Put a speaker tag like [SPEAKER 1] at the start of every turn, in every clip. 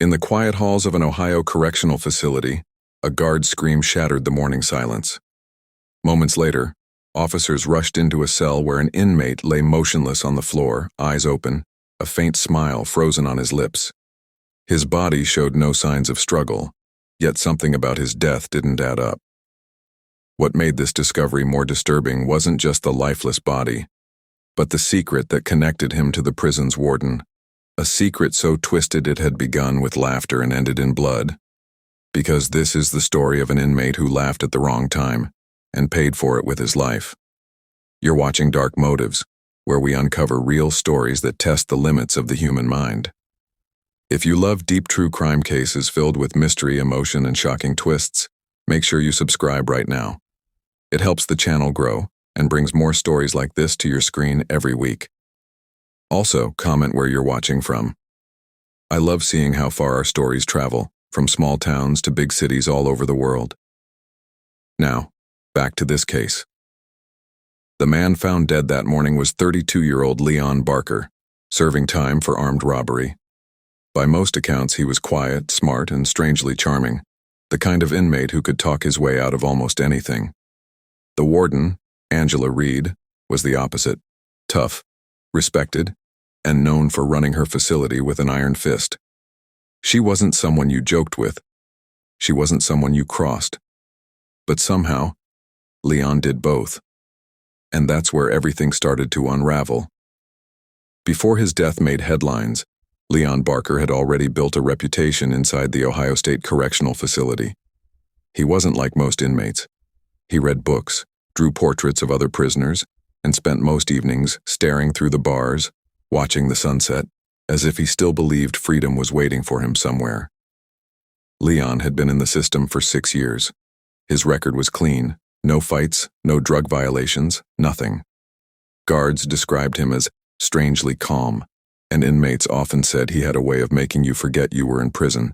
[SPEAKER 1] In the quiet halls of an Ohio correctional facility, a guard's scream shattered the morning silence. Moments later, officers rushed into a cell where an inmate lay motionless on the floor, eyes open, a faint smile frozen on his lips. His body showed no signs of struggle, yet something about his death didn't add up. What made this discovery more disturbing wasn't just the lifeless body, but the secret that connected him to the prison's warden. A secret so twisted it had begun with laughter and ended in blood. Because this is the story of an inmate who laughed at the wrong time and paid for it with his life. You're watching Dark Motives, where we uncover real stories that test the limits of the human mind. If you love deep true crime cases filled with mystery, emotion, and shocking twists, make sure you subscribe right now. It helps the channel grow and brings more stories like this to your screen every week. Also, comment where you're watching from. I love seeing how far our stories travel, from small towns to big cities all over the world. Now, back to this case. The man found dead that morning was 32-year-old Leon Barker, serving time for armed robbery. By most accounts, he was quiet, smart, and strangely charming, the kind of inmate who could talk his way out of almost anything. The warden, Angela Reed, was the opposite: tough, respected, and known for running her facility with an iron fist. She wasn't someone you joked with. She wasn't someone you crossed. But somehow, Leon did both. And that's where everything started to unravel. Before his death made headlines, Leon Barker had already built a reputation inside the Ohio State Correctional Facility. He wasn't like most inmates. He read books, drew portraits of other prisoners, and spent most evenings staring through the bars, watching the sunset, as if he still believed freedom was waiting for him somewhere. Leon had been in the system for 6 years. His record was clean: no fights, no drug violations, nothing. Guards described him as strangely calm, and inmates often said he had a way of making you forget you were in prison.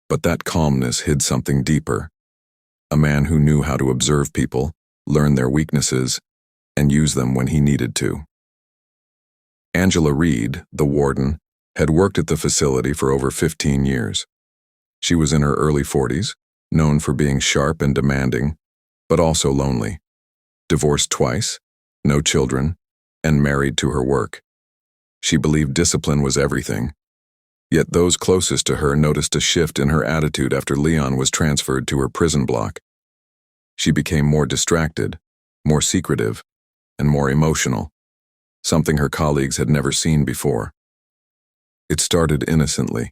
[SPEAKER 1] But that calmness hid something deeper. A man who knew how to observe people, learn their weaknesses, and use them when he needed to. Angela Reed, the warden, had worked at the facility for over 15 years. She was in her early 40s, known for being sharp and demanding, but also lonely. Divorced twice, no children, and married to her work. She believed discipline was everything. Yet those closest to her noticed a shift in her attitude after Leon was transferred to her prison block. She became more distracted, more secretive, and more emotional, something her colleagues had never seen before. It started innocently.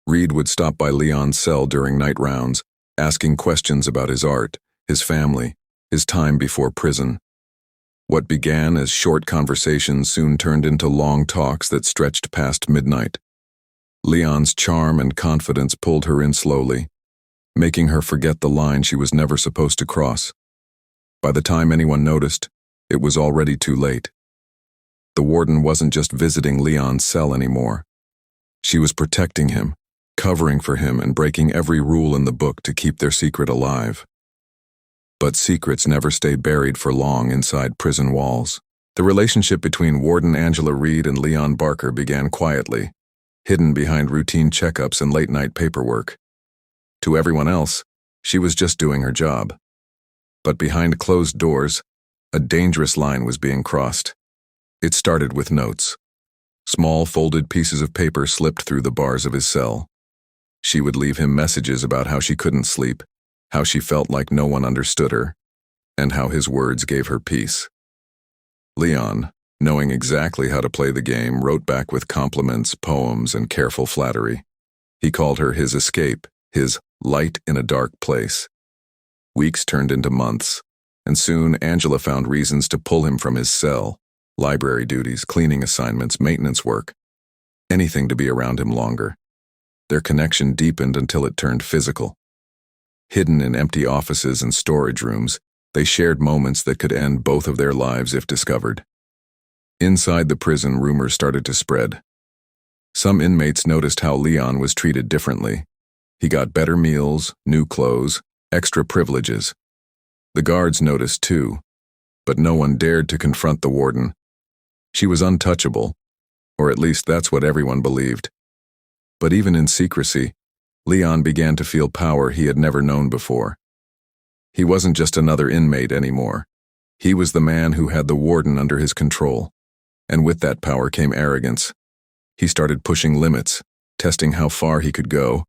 [SPEAKER 1] Reed would stop by Leon's cell during night rounds, asking questions about his art, his family, his time before prison. What began as short conversations soon turned into long talks that stretched past midnight. Leon's charm and confidence pulled her in slowly, making her forget the line she was never supposed to cross. By the time anyone noticed, it was already too late. The warden wasn't just visiting Leon's cell anymore. She was protecting him, covering for him, and breaking every rule in the book to keep their secret alive. But secrets never stay buried for long inside prison walls. The relationship between Warden Angela Reed and Leon Barker began quietly, hidden behind routine checkups and late-night paperwork. To everyone else, she was just doing her job. But behind closed doors, a dangerous line was being crossed. It started with notes. Small folded pieces of paper slipped through the bars of his cell. She would leave him messages about how she couldn't sleep, how she felt like no one understood her, and how his words gave her peace. Leon, knowing exactly how to play the game, wrote back with compliments, poems, and careful flattery. He called her his escape, his light in a dark place. Weeks turned into months, and soon Angela found reasons to pull him from his cell: library duties, cleaning assignments, maintenance work, anything to be around him longer. Their connection deepened until it turned physical. Hidden in empty offices and storage rooms, they shared moments that could end both of their lives if discovered. Inside the prison, rumors started to spread. Some inmates noticed how Leon was treated differently. He got better meals, new clothes, extra privileges. The guards noticed too, but no one dared to confront the warden. She was untouchable, or at least that's what everyone believed. But even in secrecy, Leon began to feel power he had never known before. He wasn't just another inmate anymore. He was the man who had the warden under his control. And with that power came arrogance. He started pushing limits, testing how far he could go,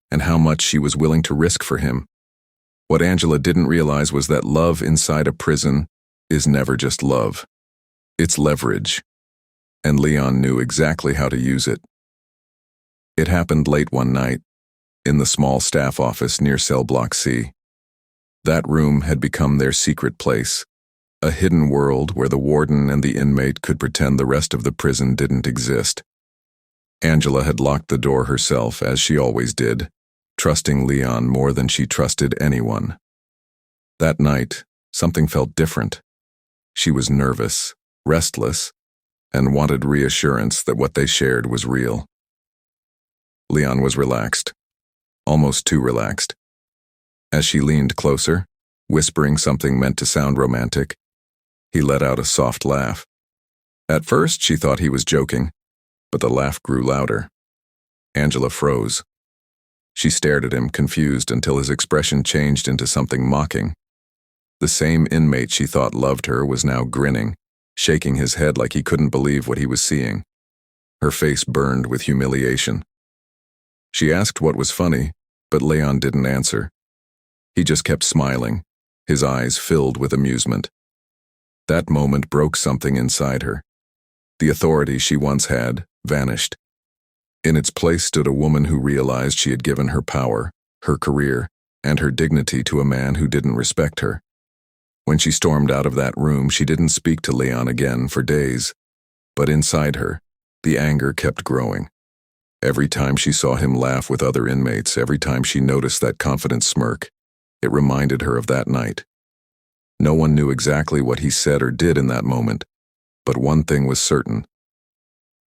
[SPEAKER 1] and how much she was willing to risk for him. What Angela didn't realize was that love inside a prison is never just love. It's leverage. And Leon knew exactly how to use it. It happened late one night, in the small staff office near Cell Block C. That room had become their secret place, a hidden world where the warden and the inmate could pretend the rest of the prison didn't exist. Angela had locked the door herself, as she always did, trusting Leon more than she trusted anyone. That night, something felt different. She was nervous, restless, and wanted reassurance that what they shared was real. Leon was relaxed, almost too relaxed. As she leaned closer, whispering something meant to sound romantic, he let out a soft laugh. At first, she thought he was joking, but the laugh grew louder. Angela froze. She stared at him, confused, until his expression changed into something mocking. The same inmate she thought loved her was now grinning, shaking his head like he couldn't believe what he was seeing. Her face burned with humiliation. She asked what was funny, but Leon didn't answer. He just kept smiling, his eyes filled with amusement. That moment broke something inside her. The authority she once had vanished. In its place stood a woman who realized she had given her power, her career, and her dignity to a man who didn't respect her. When she stormed out of that room, she didn't speak to Leon again for days. But inside her, the anger kept growing. Every time she saw him laugh with other inmates, every time she noticed that confident smirk, it reminded her of that night. No one knew exactly what he said or did in that moment, but one thing was certain.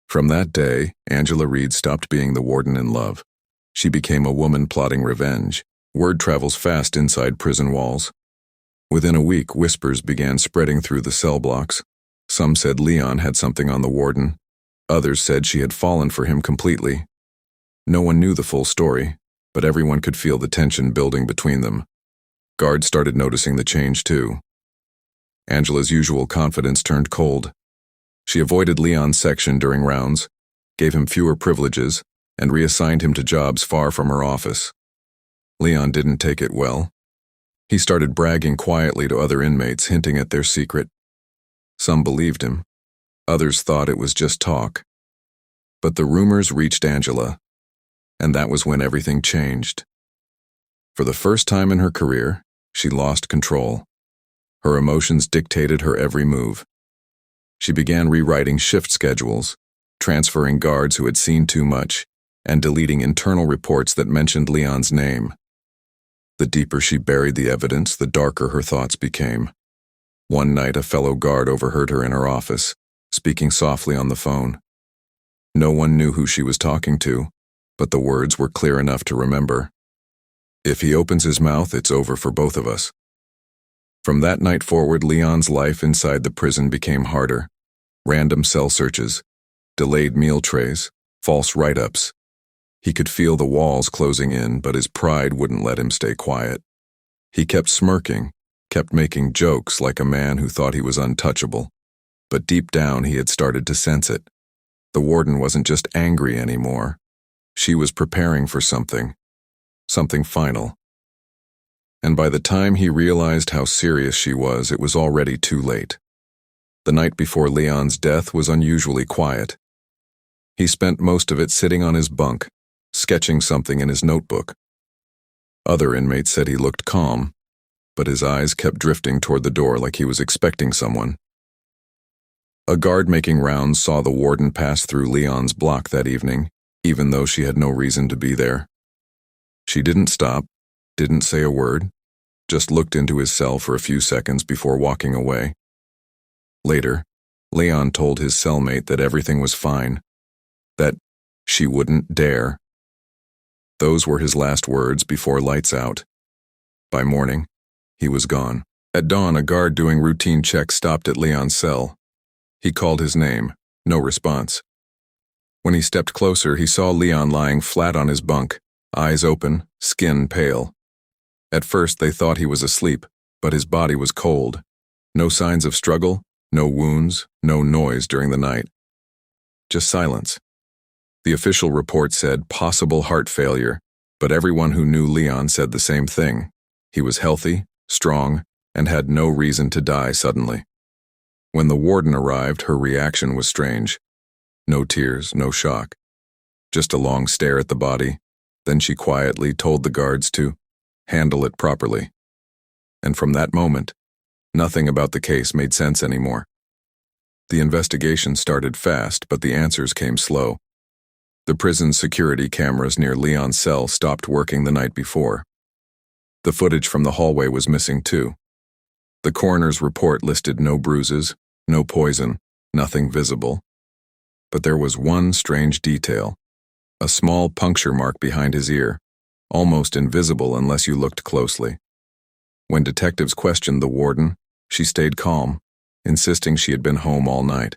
[SPEAKER 1] From that day, Angela Reed stopped being the warden in love. She became a woman plotting revenge. Word travels fast inside prison walls. Within a week, whispers began spreading through the cell blocks. Some said Leon had something on the warden. Others said she had fallen for him completely. No one knew the full story, but everyone could feel the tension building between them. Guards started noticing the change too. Angela's usual confidence turned cold. She avoided Leon's section during rounds, gave him fewer privileges, and reassigned him to jobs far from her office. Leon didn't take it well. He started bragging quietly to other inmates, hinting at their secret. Some believed him. Others thought it was just talk. But the rumors reached Angela, and that was when everything changed. For the first time in her career, she lost control. Her emotions dictated her every move. She began rewriting shift schedules, transferring guards who had seen too much, and deleting internal reports that mentioned Leon's name. The deeper she buried the evidence, the darker her thoughts became. One night, a fellow guard overheard her in her office, speaking softly on the phone. No one knew who she was talking to, but the words were clear enough to remember. If he opens his mouth, it's over for both of us. From that night forward, Leon's life inside the prison became harder. Random cell searches, delayed meal trays, false write-ups. He could feel the walls closing in, but his pride wouldn't let him stay quiet. He kept smirking, kept making jokes like a man who thought he was untouchable. But deep down, he had started to sense it. The warden wasn't just angry anymore. She was preparing for something final. And by the time he realized how serious she was, it was already too late. The night before Leon's death was unusually quiet. He spent most of it sitting on his bunk, sketching something in his notebook. Other inmates said he looked calm, but his eyes kept drifting toward the door like he was expecting someone. A guard making rounds saw the warden pass through Leon's block that evening, even though she had no reason to be there. She didn't stop, didn't say a word, just looked into his cell for a few seconds before walking away. Later, Leon told his cellmate that everything was fine, that she wouldn't dare. Those were his last words before lights out. By morning, he was gone. At dawn, a guard doing routine checks stopped at Leon's cell. He called his name, no response. When he stepped closer, he saw Leon lying flat on his bunk, eyes open, skin pale. At first, they thought he was asleep, but his body was cold. No signs of struggle, no wounds, no noise during the night. Just silence. The official report said possible heart failure, but everyone who knew Leon said the same thing. He was healthy, strong, and had no reason to die suddenly. When the warden arrived, her reaction was strange. No tears, no shock. Just a long stare at the body. Then she quietly told the guards to handle it properly. And from that moment, nothing about the case made sense anymore. The investigation started fast, but the answers came slow. The prison's security cameras near Leon's cell stopped working the night before. The footage from the hallway was missing too. The coroner's report listed no bruises, no poison, nothing visible. But there was one strange detail. A small puncture mark behind his ear, almost invisible unless you looked closely. When detectives questioned the warden, she stayed calm, insisting she had been home all night.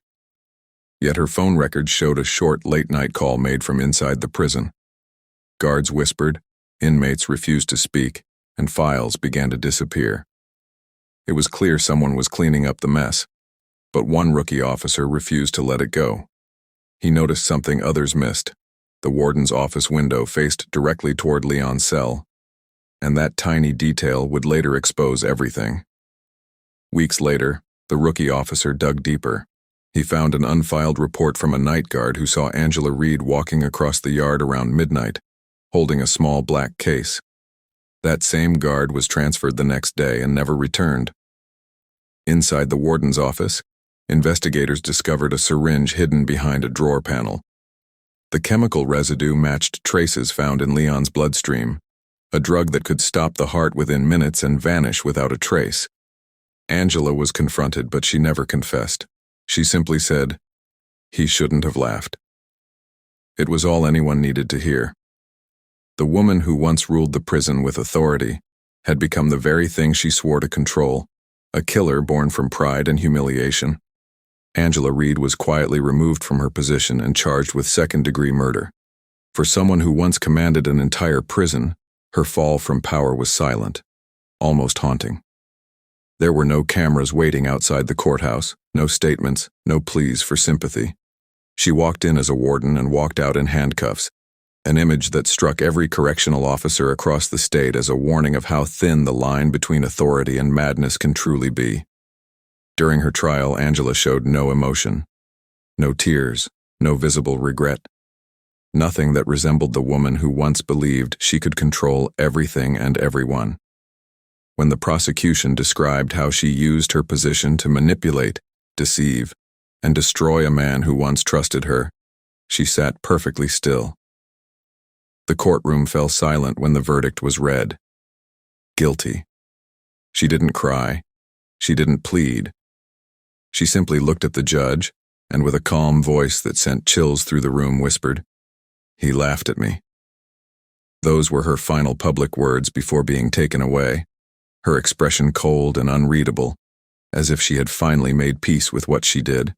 [SPEAKER 1] Yet her phone records showed a short late-night call made from inside the prison. Guards whispered, inmates refused to speak, and files began to disappear. It was clear someone was cleaning up the mess, but one rookie officer refused to let it go. He noticed something others missed. The warden's office window faced directly toward Leon's cell, and that tiny detail would later expose everything. Weeks later, the rookie officer dug deeper. He found an unfiled report from a night guard who saw Angela Reed walking across the yard around midnight, holding a small black case. That same guard was transferred the next day and never returned. Inside the warden's office, investigators discovered a syringe hidden behind a drawer panel. The chemical residue matched traces found in Leon's bloodstream, a drug that could stop the heart within minutes and vanish without a trace. Angela was confronted, but she never confessed. She simply said, "He shouldn't have laughed." It was all anyone needed to hear. The woman who once ruled the prison with authority had become the very thing she swore to control, a killer born from pride and humiliation. Angela Reed was quietly removed from her position and charged with second-degree murder. For someone who once commanded an entire prison, her fall from power was silent, almost haunting. There were no cameras waiting outside the courthouse, no statements, no pleas for sympathy. She walked in as a warden and walked out in handcuffs, an image that struck every correctional officer across the state as a warning of how thin the line between authority and madness can truly be. During her trial, Angela showed no emotion, no tears, no visible regret. Nothing that resembled the woman who once believed she could control everything and everyone. When the prosecution described how she used her position to manipulate, deceive, and destroy a man who once trusted her, she sat perfectly still. The courtroom fell silent when the verdict was read. Guilty. She didn't cry. She didn't plead. She simply looked at the judge, and with a calm voice that sent chills through the room whispered, "He laughed at me." Those were her final public words before being taken away, her expression cold and unreadable, as if she had finally made peace with what she did.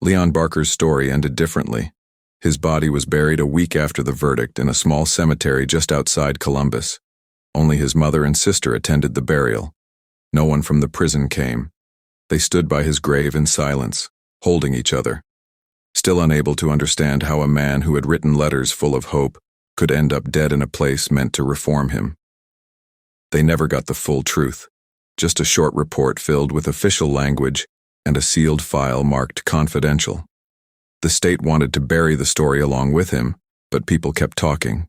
[SPEAKER 1] Leon Barker's story ended differently. His body was buried a week after the verdict in a small cemetery just outside Columbus. Only his mother and sister attended the burial. No one from the prison came. They stood by his grave in silence, holding each other, still unable to understand how a man who had written letters full of hope could end up dead in a place meant to reform him. They never got the full truth, just a short report filled with official language and a sealed file marked confidential. The state wanted to bury the story along with him, but people kept talking.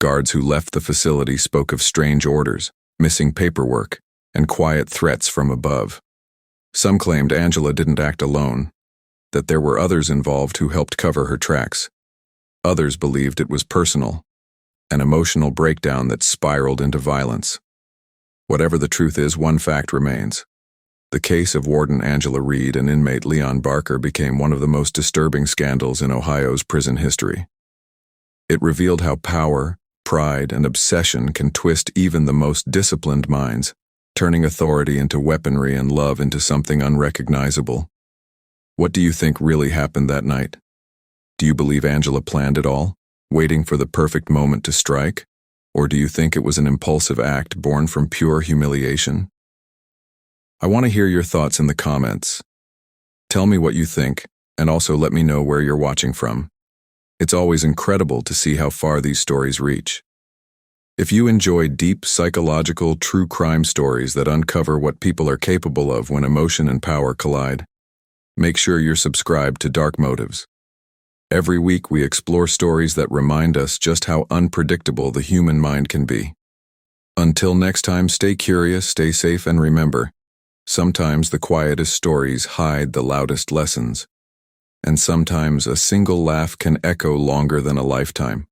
[SPEAKER 1] Guards who left the facility spoke of strange orders, missing paperwork, and quiet threats from above. Some claimed Angela didn't act alone, that there were others involved who helped cover her tracks. Others believed it was personal, an emotional breakdown that spiraled into violence. Whatever the truth is, one fact remains. The case of Warden Angela Reed and inmate Leon Barker became one of the most disturbing scandals in Ohio's prison history. It revealed how power, pride, and obsession can twist even the most disciplined minds, turning authority into weaponry and love into something unrecognizable. What do you think really happened that night? Do you believe Angela planned it all, waiting for the perfect moment to strike? Or do you think it was an impulsive act born from pure humiliation? I want to hear your thoughts in the comments. Tell me what you think, and also let me know where you're watching from. It's always incredible to see how far these stories reach. If you enjoy deep, psychological, true crime stories that uncover what people are capable of when emotion and power collide, make sure you're subscribed to Dark Motives. Every week we explore stories that remind us just how unpredictable the human mind can be. Until next time, stay curious, stay safe, and remember, sometimes the quietest stories hide the loudest lessons, and sometimes a single laugh can echo longer than a lifetime.